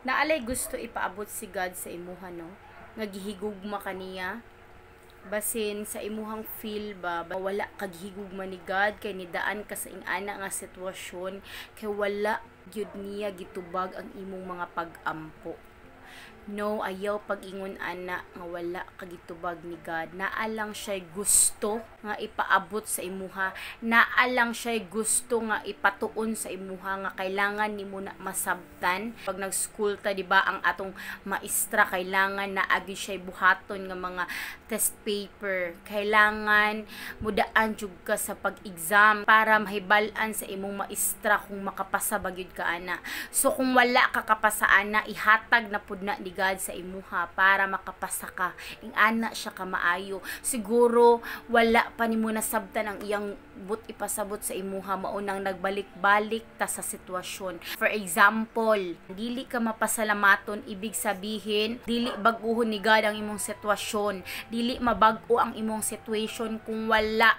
Naalay gusto ipaabot si God sa imuha, no? Nga gihigugma kaniya. Basin sa imuhang feel ba, wala kaghigugma ni God, kay nidaan ka sa ingana nga sitwasyon, kay wala gyud niya gitubag ang imong mga pag-ampo. No, ayaw pag-ingon ana nga wala kagitubag ni God. Naalang siya'y gusto nga ipaabot sa imuha. Naalang siya'y gusto nga ipatuon sa imuha nga kailangan nimo na masabtan. Pag nag-school ta, di ba, ang atong maestra kailangan na agi siya'y buhaton nga mga test paper. Kailangan mudaan jud ka sa pag-exam para mahibal-an sa imong maestra kung makapasa ba gyud ka ana. So kung wala ka kapasa ana, ihatag na pud na ni God sa imuha para makapasa ka. Ingana siya ka maayo. Siguro wala pa nimo nasabtan ang iyang but ipasabot sa imuha, maunang nagbalik-balik ta sa sitwasyon. For example, dili ka mapasalamaton, ibig sabihin dili bag-ohon ni God ang imong sitwasyon. Dili mabag-o ang imong situation kung wala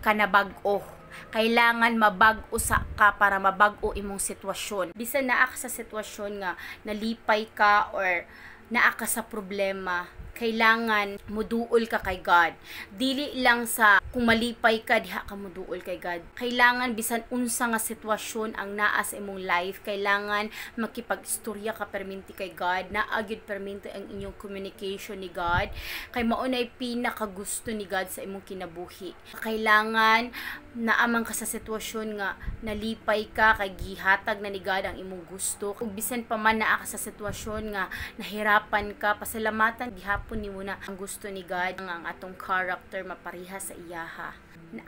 ka na bag-o. Kailangan mabag-o sa ka para mabag-o imong sitwasyon. Bisan naa ka sa sitwasyon nga nalipay ka or naa ka sa problema, kailangan muduol ka kay God. Dili lang sa kung malipay ka diha ka muduol kay God. Kailangan bisan unsa nga sitwasyon ang naa sa imong life, kailangan makipag-istorya ka perminti kay God. Naa gyud perminti ang inyong communication ni God, kay mao nay pinakagusto ni God sa imong kinabuhi. Kailangan naamang ka sa sitwasyon nga nalipay ka, kay gihatag na ni God ang imong gusto. Ug bisan pa man naa ka sa sitwasyon nga nahirapan ka, pasalamatan gihapon nimo na ang gusto ni God nga ang atong character mapariha sa iyaha.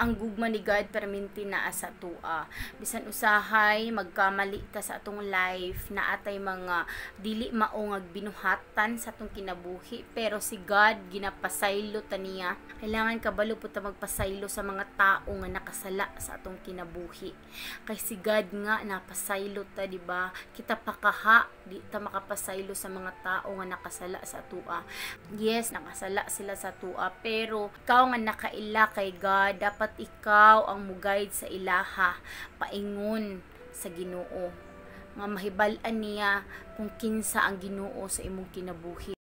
Ang gugma ni God perminti naa sa tua. Bisan usahay magkamali ta sa atong life, naatay mga dili mao nga binuhatan sa atong kinabuhi, pero si God ginapasaylo ta niya. Kailangan kabalo pud ta magpasaylo sa mga tao nga nakasala sa atong kinabuhi. Kay si God nga napasaylo ta, di ba? Kita pakaha di ta makapasaylo sa mga tao nga nakasala sa tua. Yes, nakasala sila sa tua, pero ikaw nga nakaila kay God, dapat ikaw ang mugayad sa ilaha, paingon sa Ginoo nga mahibal-an niya kung kinsa ang Ginoo sa imong kinabuhi.